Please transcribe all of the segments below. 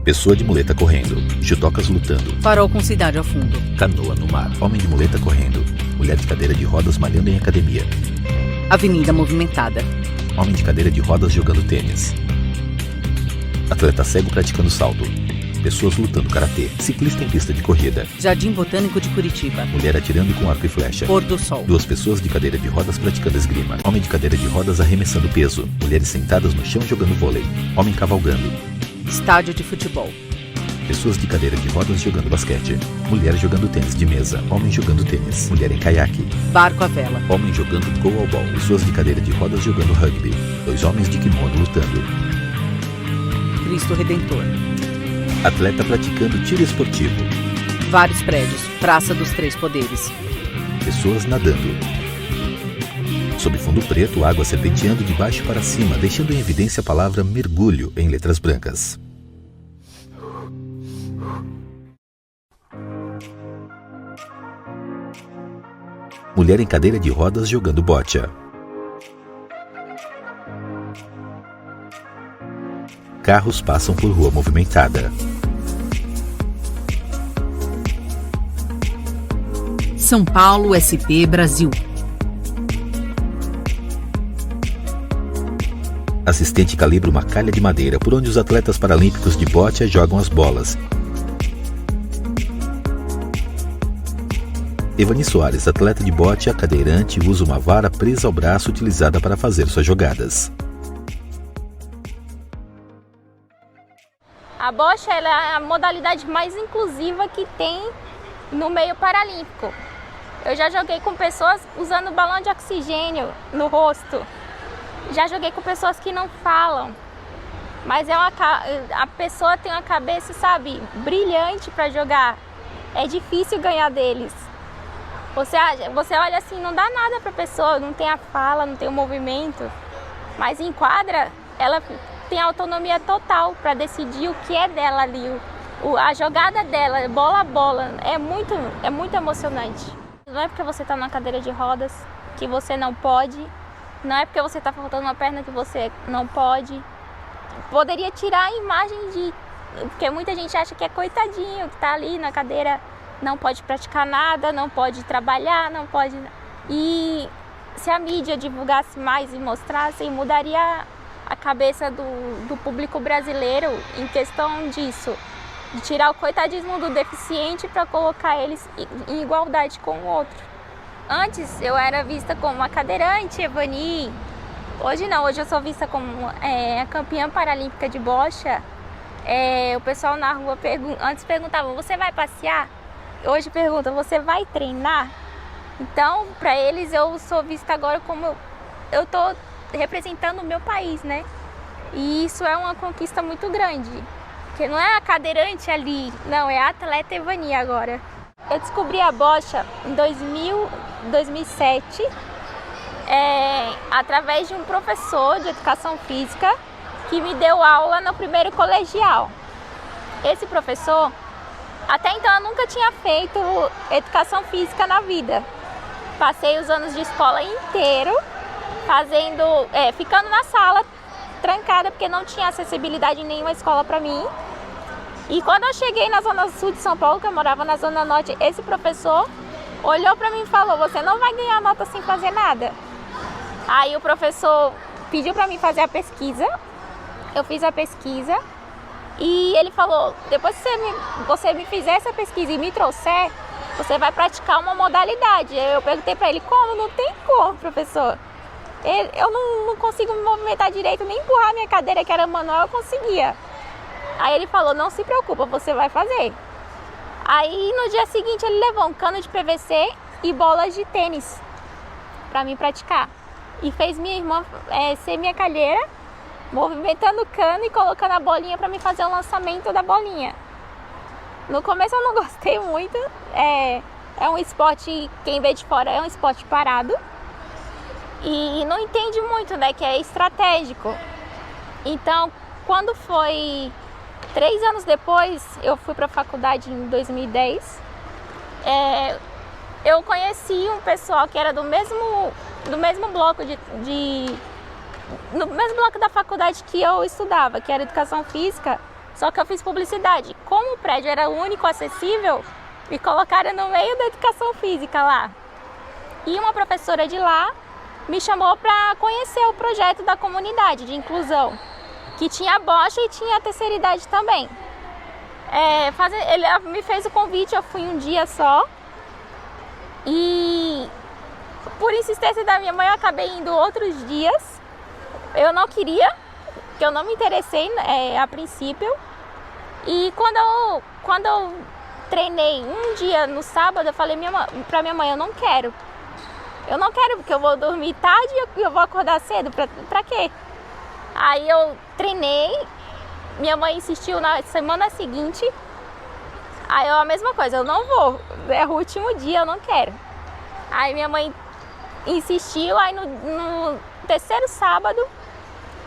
Pessoa de muleta correndo. Judocas lutando. Farol com cidade ao fundo. Canoa no mar. Homem de muleta correndo. Mulher de cadeira de rodas malhando em academia. Avenida movimentada. Homem de cadeira de rodas jogando tênis. Atleta cego praticando salto. Pessoas lutando karatê. Ciclista em pista de corrida. Jardim Botânico de Curitiba. Mulher atirando com arco e flecha. Pôr do sol. Duas pessoas de cadeira de rodas praticando esgrima. Homem de cadeira de rodas arremessando peso. Mulheres sentadas no chão jogando vôlei. Homem cavalgando. Estádio de futebol. Pessoas de cadeira de rodas jogando basquete. Mulher jogando tênis de mesa. Homem jogando tênis. Mulher em caiaque. Barco à vela. Homem jogando goalball. Pessoas de cadeira de rodas jogando rugby. Dois homens de kimono lutando. Cristo Redentor. Atleta praticando tiro esportivo. Vários prédios. Praça dos Três Poderes. Pessoas nadando. Sob fundo preto, água serpenteando de baixo para cima, deixando em evidência a palavra mergulho em letras brancas. Mulher em cadeira de rodas jogando bocha. Carros passam por rua movimentada. São Paulo, SP, Brasil. Assistente calibra uma calha de madeira por onde os atletas paralímpicos de bocha jogam as bolas. Evani Soares, atleta de bocha cadeirante, usa uma vara presa ao braço utilizada para fazer suas jogadas. A bocha ela é a modalidade mais inclusiva que tem no meio paralímpico. Eu já joguei com pessoas usando balão de oxigênio no rosto. Já joguei com pessoas que não falam, mas a pessoa tem uma cabeça, sabe, brilhante para jogar. É difícil ganhar deles. Você olha assim, não dá nada para a pessoa, não tem a fala, não tem o movimento, mas em quadra ela tem autonomia total para decidir o que é dela ali, a jogada dela, bola a bola. É muito emocionante. Não é porque você está na cadeira de rodas que você não pode. Não é porque você está faltando uma perna que você não pode. Poderia tirar a imagem porque muita gente acha que é coitadinho, que está ali na cadeira, não pode praticar nada, não pode trabalhar, não pode... E se a mídia divulgasse mais e mostrasse, mudaria a cabeça do público brasileiro em questão disso. De tirar o coitadismo do deficiente para colocar eles em igualdade com o outro. Antes eu era vista como uma cadeirante, Evani. Hoje não, hoje eu sou vista como a campeã paralímpica de bocha. O pessoal na rua antes perguntava, você vai passear? Hoje pergunta, você vai treinar? Então, para eles eu sou vista agora como eu tô representando o meu país, né? E isso é uma conquista muito grande. Porque não é a cadeirante ali, não, é a atleta Evani agora. Eu descobri a bocha em 2007, através de um professor de educação física que me deu aula no primeiro colegial. Esse professor, até então eu nunca tinha feito educação física na vida. Passei os anos de escola inteiro ficando na sala, trancada, porque não tinha acessibilidade em nenhuma escola para mim. E quando eu cheguei na zona sul de São Paulo, que eu morava na zona norte, esse professor olhou para mim e falou, você não vai ganhar nota sem fazer nada. Aí o professor pediu para mim fazer a pesquisa, eu fiz a pesquisa e ele falou, depois que você me fizer essa pesquisa e me trouxer, você vai praticar uma modalidade. Eu perguntei para ele, como? Não tem como, professor. Eu não consigo me movimentar direito, nem empurrar minha cadeira, que era manual, eu conseguia. Aí ele falou, não se preocupa, você vai fazer. Aí no dia seguinte ele levou um cano de PVC e bolas de tênis para mim praticar. E fez minha irmã ser minha calheira, movimentando o cano e colocando a bolinha para mim fazer o lançamento da bolinha. No começo eu não gostei muito, é um esporte, quem vê de fora, é um esporte parado. E não entende muito, né, que é estratégico. Então, quando foi 3 anos depois, eu fui para a faculdade em 2010, eu conheci um pessoal que era do mesmo bloco no mesmo bloco da faculdade que eu estudava, que era educação física, Só que eu fiz publicidade. Como o prédio era o único acessível, me colocaram no meio da educação física lá. E uma professora de lá me chamou para conhecer o projeto da comunidade de inclusão, que tinha a bocha e tinha a terceira idade também. Ele me fez o convite, eu fui um dia só. E por insistência da minha mãe, eu acabei indo outros dias. Eu não queria, porque eu não me interessei a princípio. E quando eu treinei um dia no sábado, eu falei pra minha mãe, eu não quero. Eu não quero, porque eu vou dormir tarde e eu vou acordar cedo. Pra quê? Aí eu treinei, minha mãe insistiu na semana seguinte. Aí a mesma coisa, eu não vou. É o último dia, eu não quero. Aí minha mãe insistiu, aí no terceiro sábado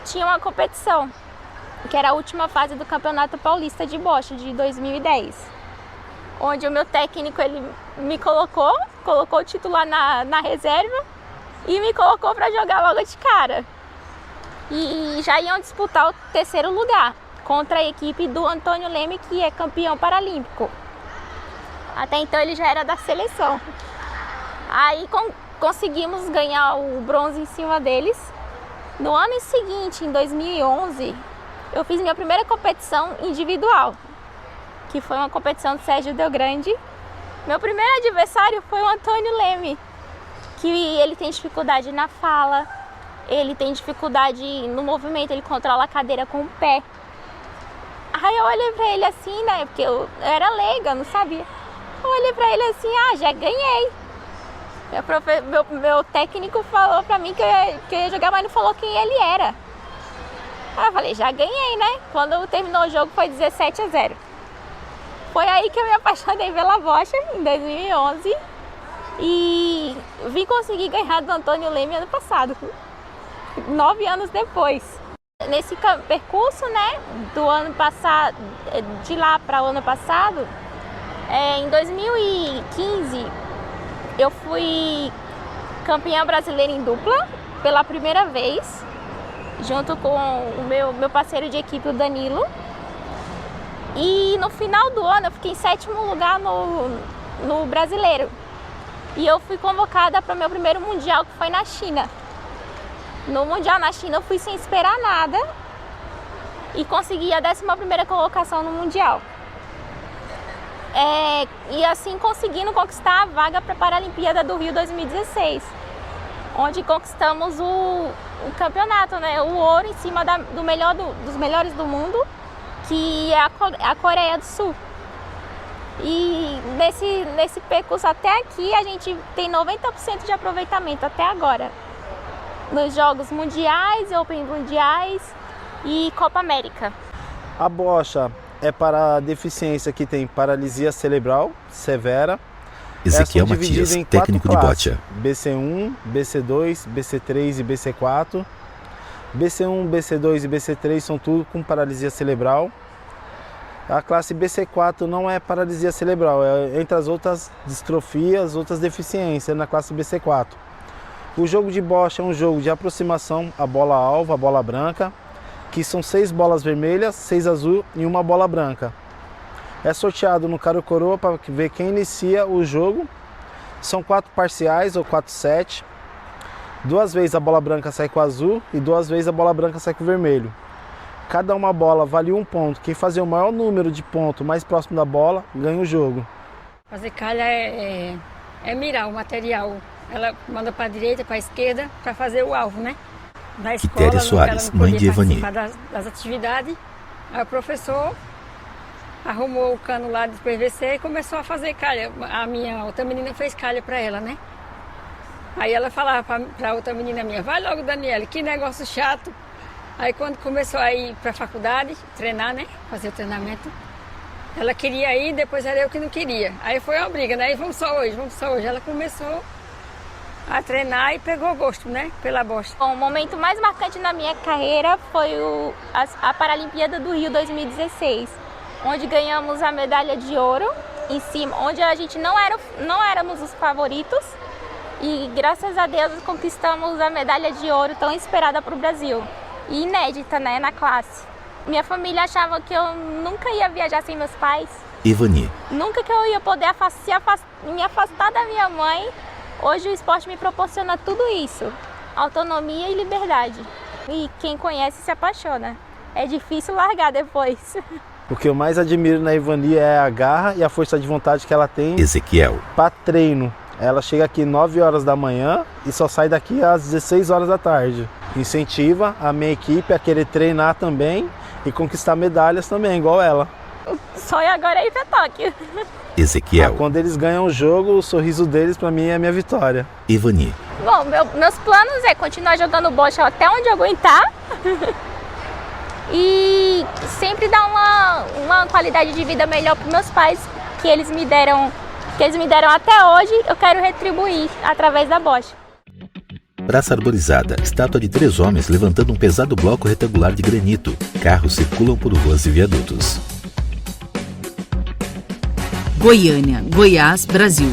tinha uma competição, que era a última fase do Campeonato Paulista de Bocha de 2010. Onde o meu técnico, ele me colocou o titular na reserva e me colocou para jogar logo de cara. E já iam disputar o terceiro lugar contra a equipe do Antônio Leme, que é campeão paralímpico. Até então ele já era da seleção. Aí conseguimos ganhar o bronze em cima deles. No ano seguinte, em 2011, eu fiz minha primeira competição individual, que foi uma competição do Sérgio Delgrande. Meu primeiro adversário foi o Antônio Leme, que ele tem dificuldade na fala, ele tem dificuldade no movimento, ele controla a cadeira com o pé. Aí eu olhei pra ele assim, né, porque eu era leiga, não sabia. Eu olhei pra ele assim, já ganhei. Meu técnico falou pra mim que eu ia jogar, mas não falou quem ele era. Aí eu falei, já ganhei, né? Quando terminou o jogo foi 17-0. Foi aí que eu me apaixonei pela bocha, em 2011. E vim conseguir ganhar do Antônio Leme ano passado, 9 anos depois. Nesse percurso, né, do ano passado, de lá para o ano passado, em 2015, eu fui campeã brasileira em dupla pela primeira vez, junto com o meu parceiro de equipe, o Danilo. E no final do ano eu fiquei em 7º lugar no brasileiro. E eu fui convocada para o meu primeiro mundial, que foi na China. No mundial na China eu fui sem esperar nada e consegui a 11ª colocação no mundial. E assim conseguindo conquistar a vaga para a Paralimpíada do Rio 2016, onde conquistamos o campeonato, né? O ouro em cima dos melhores do mundo, que é a Coreia do Sul. E nesse percurso até aqui a gente tem 90% de aproveitamento até agora, nos Jogos Mundiais, Open Mundiais e Copa América. A bocha é para deficiência que tem paralisia cerebral severa. Ezequiel Matias, técnico de bocha. BC1, BC2, BC3 e BC4. BC1, BC2 e BC3 são tudo com paralisia cerebral. A classe BC4 não é paralisia cerebral, é entre as outras distrofias, outras deficiências na classe BC4. O jogo de bocha é um jogo de aproximação à bola-alvo, a bola branca, que são 6 bolas vermelhas, 6 azul e 1 bola branca. É sorteado no cara ou coroa para ver quem inicia o jogo. São 4 parciais ou 4 sets. 2 vezes a bola branca sai com o azul e 2 vezes a bola branca sai com o vermelho. Cada uma bola vale 1 ponto. Quem fazer o maior número de pontos mais próximo da bola ganha o jogo. Fazer calha é mirar o material. Ela manda para a direita, para a esquerda, para fazer o alvo, né? Na escola, Quitéria Soares, mãe de Evani. Das atividades, aí o professor arrumou o cano lá de PVC e começou a fazer calha. A minha outra menina fez calha para ela, né? Aí ela falava para outra menina minha, vai logo, Daniela, que negócio chato. Aí quando começou a ir para a faculdade, treinar, né? Fazer o treinamento, ela queria ir, depois era eu que não queria. Aí foi uma briga, né? E vamos só hoje. Ela começou a treinar e pegou gosto, né? Pela bocha. Bom, o momento mais marcante na minha carreira foi a Paralimpíada do Rio 2016, onde ganhamos a medalha de ouro em cima, onde a gente não éramos os favoritos e graças a Deus conquistamos a medalha de ouro tão esperada para o Brasil e inédita, né, na classe. Minha família achava que eu nunca ia viajar sem meus pais. Ivani. Nunca que eu ia poder me afastar da minha mãe. Hoje o esporte me proporciona tudo isso. Autonomia e liberdade. E quem conhece se apaixona. É difícil largar depois. O que eu mais admiro na Ivani é a garra e a força de vontade que ela tem Ezequiel. para treino. Ela chega aqui 9 horas da manhã e só sai daqui às 16 horas da tarde. Incentiva a minha equipe a querer treinar também e conquistar medalhas também, igual ela. O sonho agora é ir para Tóquio. Ezequiel. Quando eles ganham o jogo, o sorriso deles para mim é a minha vitória. Ivani. Bom, meus planos é continuar jogando bocha até onde aguentar. E sempre dar uma qualidade de vida melhor para meus pais, que eles me deram até hoje. Eu quero retribuir através da bocha. Praça arborizada, estátua de 3 homens levantando um pesado bloco retangular de granito. Carros circulam por ruas e viadutos. Goiânia, Goiás, Brasil.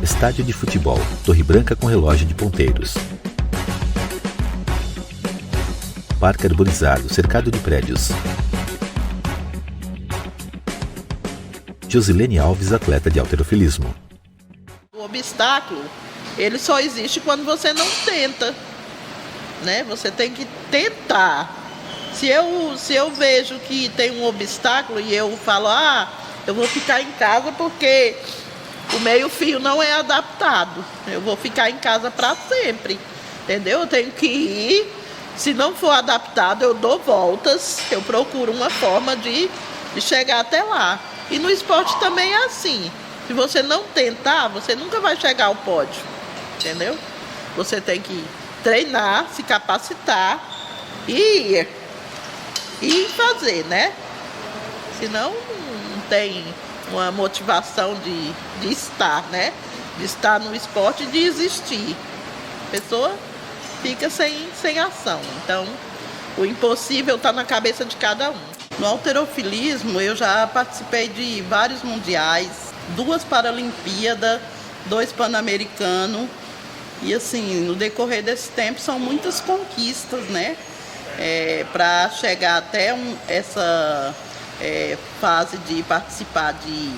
Estádio de futebol, torre branca com relógio de ponteiros. Parque arborizado, cercado de prédios. Josilene Alves, atleta de halterofilismo. O obstáculo, ele só existe quando você não tenta, né? Você tem que tentar. Se eu vejo que tem um obstáculo e eu falo, eu vou ficar em casa porque o meio-fio não é adaptado. Eu vou ficar em casa para sempre, entendeu? Eu tenho que ir. Se não for adaptado, eu dou voltas, eu procuro uma forma de chegar até lá. E no esporte também é assim. Se você não tentar, você nunca vai chegar ao pódio, entendeu? Você tem que treinar, se capacitar e ir. E fazer, né? Senão não tem uma motivação de estar, né? De estar no esporte e de existir. A pessoa fica sem ação. Então, o impossível está na cabeça de cada um. No halterofilismo, eu já participei de vários mundiais, 2 Paralimpíadas, 2 Pan-Americanos. E assim, no decorrer desse tempo, são muitas conquistas, né? Para chegar até essa fase de participar de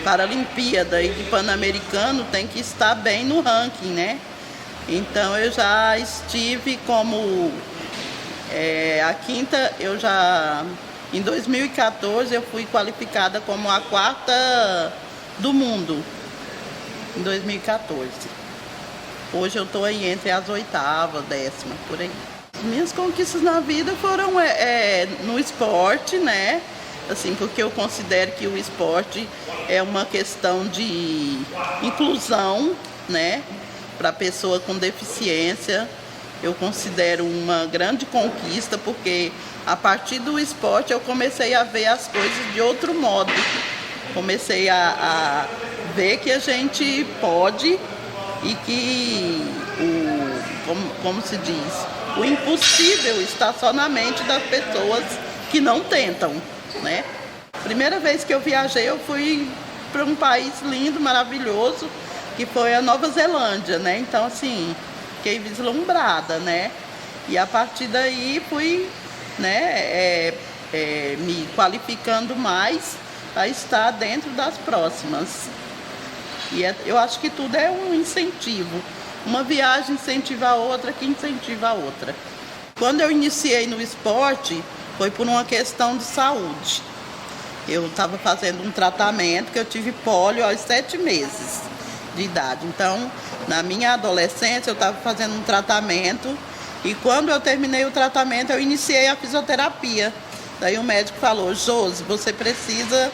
Paralimpíada e de Pan-Americano, tem que estar bem no ranking, né? Então eu já estive como a quinta, em 2014 eu fui qualificada como a 4ª do mundo, em 2014. Hoje eu estou aí entre as 8ª, 10ª, por aí. Minhas conquistas na vida foram no esporte, né? Assim, porque eu considero que o esporte é uma questão de inclusão, né? Para a pessoa com deficiência, eu considero uma grande conquista, porque a partir do esporte eu comecei a ver as coisas de outro modo. Comecei a ver que a gente pode e que, como se diz, o impossível está só na mente das pessoas que não tentam, né? Primeira vez que eu viajei, eu fui para um país lindo, maravilhoso, que foi a Nova Zelândia, né? Então, assim, fiquei vislumbrada, né? E a partir daí fui, né, me qualificando mais para estar dentro das próximas. E eu acho que tudo é um incentivo. Uma viagem incentiva a outra, que incentiva a outra. Quando eu iniciei no esporte, foi por uma questão de saúde. Eu estava fazendo um tratamento, que eu tive pólio aos 7 meses de idade. Então, na minha adolescência, eu estava fazendo um tratamento e quando eu terminei o tratamento, eu iniciei a fisioterapia. Daí o médico falou, Josi, você precisa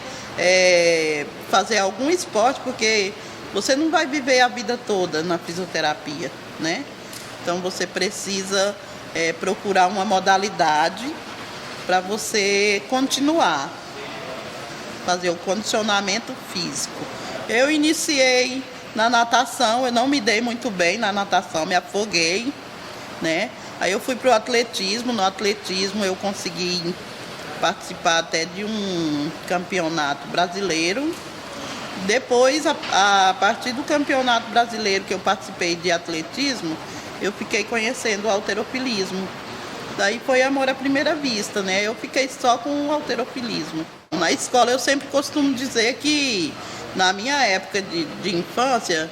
fazer algum esporte, porque você não vai viver a vida toda na fisioterapia, né? Então, você precisa procurar uma modalidade para você continuar, fazer o condicionamento físico. Eu iniciei na natação, eu não me dei muito bem na natação, me afoguei, né? Aí eu fui para o atletismo, no atletismo eu consegui participar até de um campeonato brasileiro. Depois, a partir do campeonato brasileiro que eu participei de atletismo, eu fiquei conhecendo o halterofilismo. Daí foi amor à primeira vista, né? Eu fiquei só com o halterofilismo. Na escola eu sempre costumo dizer que na minha época de infância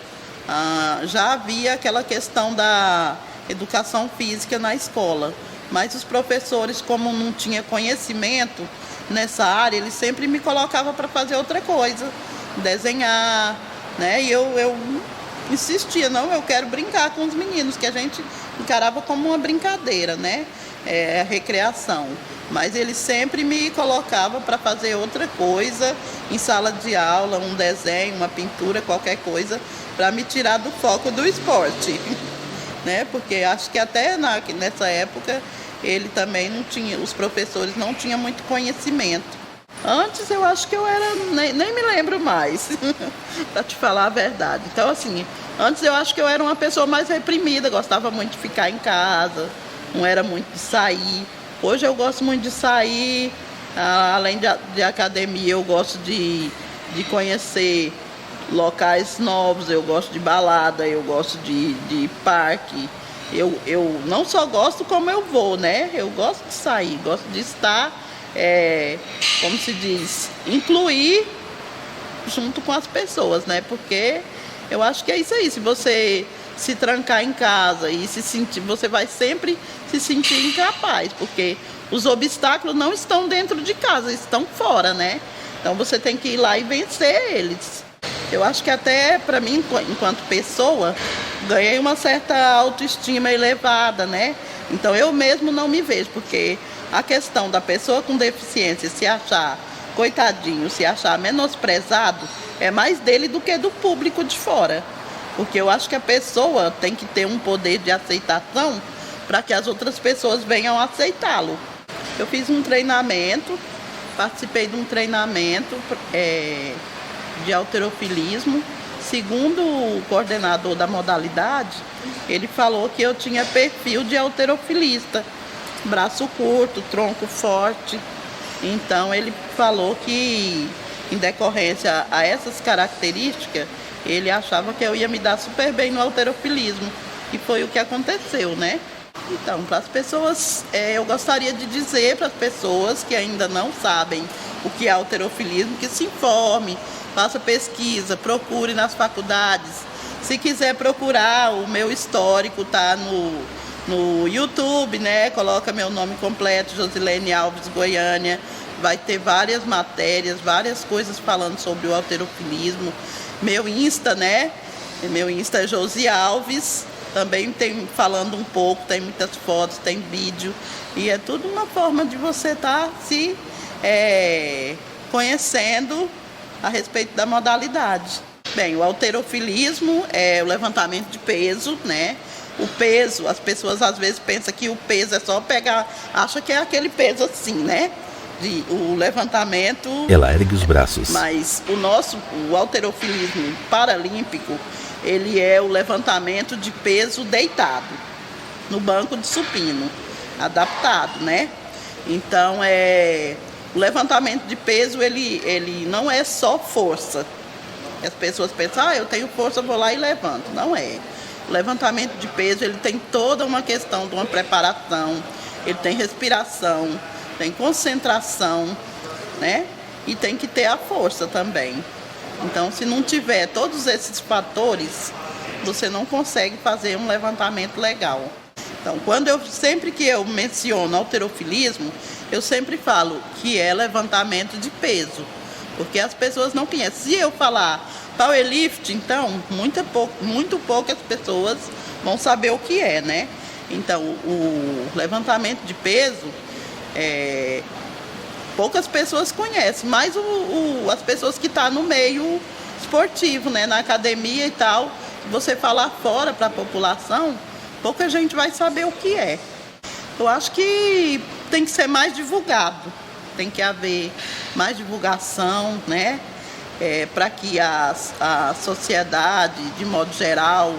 já havia aquela questão da educação física na escola. Mas os professores, como não tinham conhecimento nessa área, eles sempre me colocavam para fazer outra coisa, desenhar, né? E eu insistia, não, eu quero brincar com os meninos, que a gente encarava como uma brincadeira, né? Recreação. Mas eles sempre me colocavam para fazer outra coisa em sala de aula, um desenho, uma pintura, qualquer coisa, para me tirar do foco do esporte, né? Porque acho que até nessa época ele também não tinha, os professores não tinham muito conhecimento. Antes eu acho que eu era, nem me lembro mais, para te falar a verdade. Então assim, antes eu acho que eu era uma pessoa mais reprimida, gostava muito de ficar em casa, não era muito de sair. Hoje eu gosto muito de sair, além de academia, eu gosto de conhecer locais novos, eu gosto de balada, eu gosto de parque. Eu não só gosto como eu vou, né? Eu gosto de sair, gosto de estar, como se diz, incluir junto com as pessoas, né? Porque eu acho que é isso aí, se você se trancar em casa e se sentir, você vai sempre se sentir incapaz, porque os obstáculos não estão dentro de casa, estão fora, né? Então você tem que ir lá e vencer eles. Eu acho que até para mim, enquanto pessoa, ganhei uma certa autoestima elevada, né? Então eu mesmo não me vejo, porque a questão da pessoa com deficiência se achar coitadinho, se achar menosprezado, é mais dele do que do público de fora. Porque eu acho que a pessoa tem que ter um poder de aceitação para que as outras pessoas venham aceitá-lo. Eu fiz um treinamento, participei de um treinamento de halterofilismo. Segundo o coordenador da modalidade, ele falou que eu tinha perfil de halterofilista, braço curto, tronco forte. Então ele falou que, em decorrência a essas características, ele achava que eu ia me dar super bem no halterofilismo. E foi o que aconteceu, né? Então, para as pessoas, eu gostaria de dizer para as pessoas que ainda não sabem o que é halterofilismo, que se informe, faça pesquisa, procure nas faculdades. Se quiser procurar, o meu histórico está no YouTube, né? Coloca meu nome completo, Josilene Alves Goiânia. Vai ter várias matérias, várias coisas falando sobre o halterofilismo. Meu Insta, né? Meu Insta é Josi Alves. Também tem falando um pouco, tem muitas fotos, tem vídeo. E é tudo uma forma de você estar se conhecendo a respeito da modalidade. Bem, o halterofilismo é o levantamento de peso, né? O peso, as pessoas às vezes pensam que o peso é só pegar, acha que é aquele peso assim, né? O levantamento. Ela ergue os braços. Mas o halterofilismo paralímpico, ele é o levantamento de peso deitado, no banco de supino, adaptado, né? Então, o levantamento de peso, ele não é só força. As pessoas pensam, eu tenho força, vou lá e levanto. Não é. O levantamento de peso, ele tem toda uma questão de uma preparação, ele tem respiração, tem concentração, né? E tem que ter a força também. Então, se não tiver todos esses fatores, você não consegue fazer um levantamento legal. Então, sempre que eu menciono halterofilismo, eu sempre falo que é levantamento de peso, porque as pessoas não conhecem. Se eu falar powerlift, então, muito poucas pessoas vão saber o que é, né? Então, o levantamento de peso, poucas pessoas conhecem, mas as pessoas que estão no meio esportivo, né, na academia e tal, se você falar fora para a população, pouca gente vai saber o que é. Eu acho que tem que ser mais divulgado, tem que haver mais divulgação, né, para que a sociedade, de modo geral,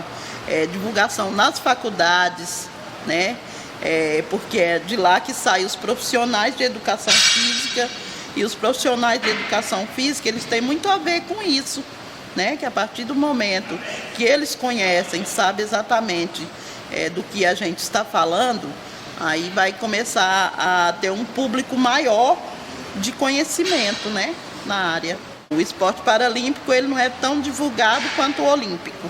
divulgação nas faculdades, né, porque é de lá que saem os profissionais de educação física, e os profissionais de educação física, eles têm muito a ver com isso, né? Que a partir do momento que eles conhecem, sabem exatamente do que a gente está falando, Aí vai começar a ter um público maior de conhecimento, né, na área. O esporte paralímpico ele não é tão divulgado quanto o olímpico.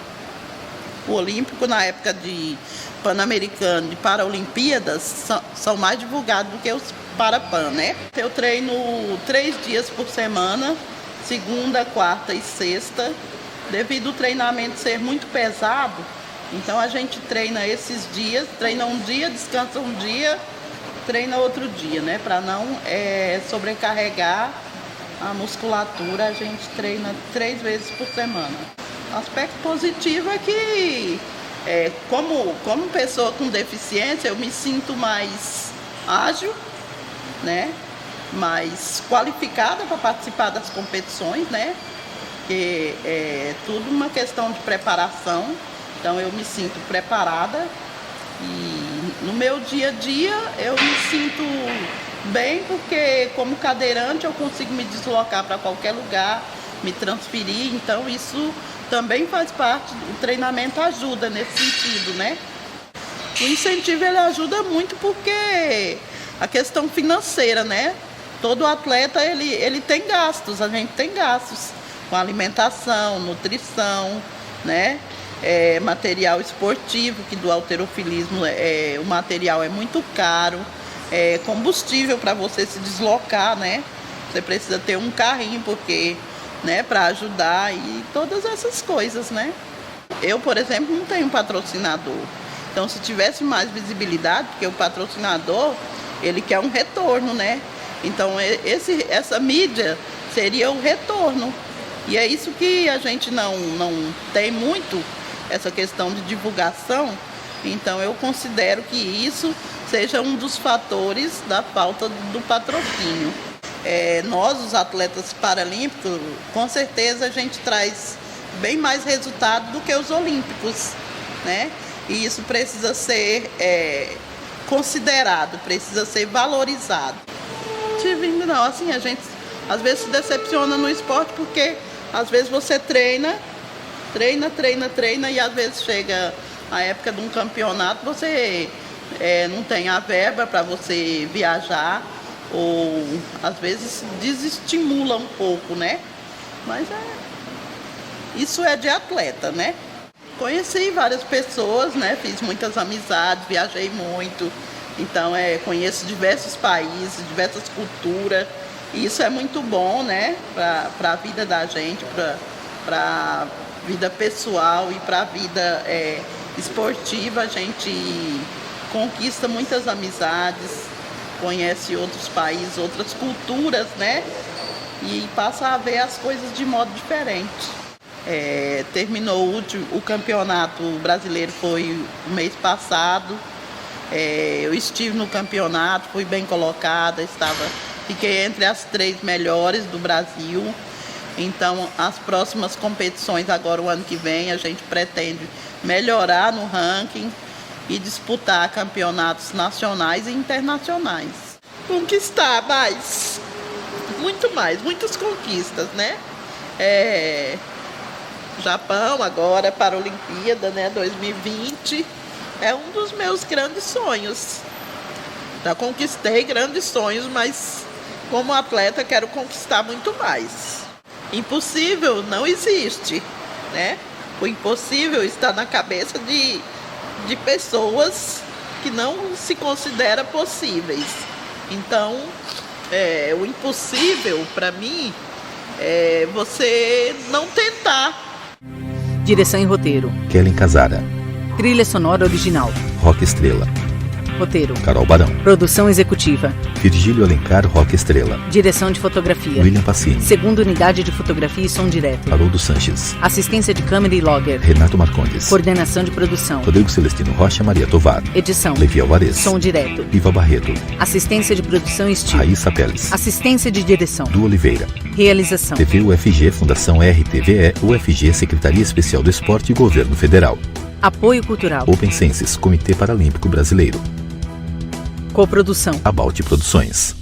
O olímpico, na época de Pan-Americano, de Paralimpíadas, são mais divulgados do que os Parapan, né? Eu treino 3 dias por semana, segunda, quarta e sexta. Devido ao treinamento ser muito pesado, então a gente treina esses dias, treina um dia, descansa um dia, treina outro dia, né? Para não sobrecarregar a musculatura, a gente treina 3 vezes por semana. O aspecto positivo é que, como pessoa com deficiência, eu me sinto mais ágil, né? Mais qualificada para participar das competições, né? Porque é tudo uma questão de preparação, então eu me sinto preparada e no meu dia a dia eu me sinto bem porque como cadeirante eu consigo me deslocar para qualquer lugar, me transferir, então isso também faz parte, o treinamento ajuda nesse sentido, né? O incentivo ele ajuda muito porque a questão financeira, né? Todo atleta ele tem gastos, a gente tem gastos com alimentação, nutrição, né? Material esportivo, que do halterofilismo o material é muito caro, combustível para você se deslocar, né? Você precisa ter um carrinho porque, né, para ajudar e todas essas coisas, né? Eu, por exemplo, não tenho patrocinador. Então, se tivesse mais visibilidade, porque o patrocinador, ele quer um retorno, né? Então, essa mídia seria o retorno. E é isso que a gente não tem muito, essa questão de divulgação. Então, eu considero que isso seja um dos fatores da falta do patrocínio. Nós, os atletas paralímpicos, com certeza a gente traz bem mais resultado do que os olímpicos, né? E isso precisa ser considerado, precisa ser valorizado. Não, assim, a gente às vezes se decepciona no esporte porque às vezes você treina e às vezes chega a época de um campeonato, você não tem a verba para você viajar ou às vezes desestimula um pouco, né? Mas isso é de atleta, né? Conheci várias pessoas, né? Fiz muitas amizades, viajei muito. Então, conheço diversos países, diversas culturas. E isso é muito bom, né? Para a vida da gente, para a vida pessoal e para a vida esportiva. A gente conquista muitas amizades, conhece outros países, outras culturas, né? E passa a ver as coisas de modo diferente. Terminou o campeonato brasileiro, foi o mês passado. Eu estive no campeonato, fui bem colocada, fiquei entre as 3 melhores do Brasil. Então, as próximas competições, agora o ano que vem, a gente pretende melhorar no ranking e disputar campeonatos nacionais e internacionais. Conquistar mais, muito mais, muitas conquistas, né? Japão agora, Paralimpíada, né, 2020, é um dos meus grandes sonhos. Já conquistei grandes sonhos, mas como atleta quero conquistar muito mais. Impossível não existe, né? O impossível está na cabeça de pessoas que não se consideram possíveis. Então, o impossível para mim é você não tentar. Direção e roteiro: Kellen Casara. Trilha sonora original: Rock Estrela. Roteiro: Carol Barão. Produção executiva: Virgílio Alencar, Rock Estrela. Direção de fotografia: William Pacini. Segunda unidade de fotografia e som direto: Haroldo Sanches. Assistência de câmera e logger: Renato Marcondes. Coordenação de produção: Rodrigo Celestino Rocha, Maria Tovar. Edição: Levi Alvarez. Som direto: Iva Barreto. Assistência de produção e estilo: Raíssa Teles. Assistência de direção: Du Oliveira. Realização: TV UFG, Fundação RTVE, UFG, Secretaria Especial do Esporte e Governo Federal. Apoio cultural: Open Senses, Comitê Paralímpico Brasileiro. Coprodução: About Produções.